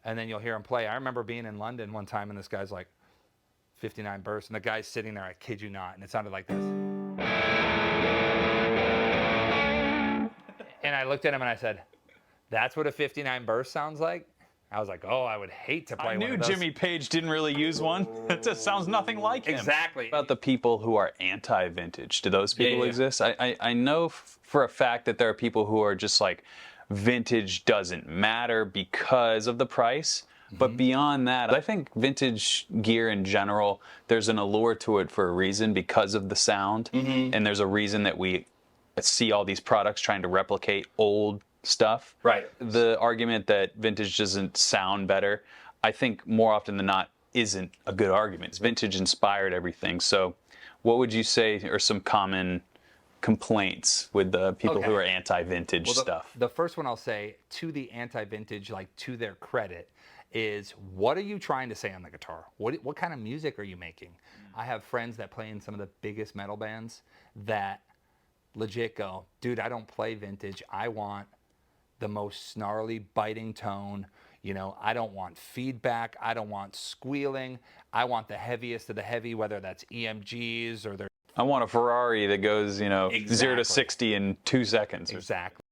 and then you'll hear him play. I remember being in London one time, and this guy's like 59 bursts, and the guy's sitting there, I kid you not, and it sounded like this. And I looked at him and I said, that's what a 59 burst sounds like? I was like, oh, I would hate to play I one knew of those. Jimmy Page didn't really use one. It just sounds nothing like him. Exactly. About the people who are anti-vintage, do those people exist? I know for a fact that there are people who are just like, vintage doesn't matter because of the price. But beyond that, I think vintage gear in general, there's an allure to it for a reason because of the sound. And there's a reason that we see all these products trying to replicate old stuff. Right. The argument that vintage doesn't sound better, I think more often than not, isn't a good argument. It's vintage inspired everything. So what would you say are some common complaints with the people who are anti-vintage stuff? The first one I'll say to the anti-vintage, like to their credit, is what are you trying to say on the guitar? What kind of music are you making? I have friends that play in some of the biggest metal bands that legit go, dude, I don't play vintage. I want the most snarly, biting tone. You know, I don't want feedback. I don't want squealing. I want the heaviest of the heavy, whether that's EMGs or I want a Ferrari that goes, 0 to 60 in 2 seconds. Exactly.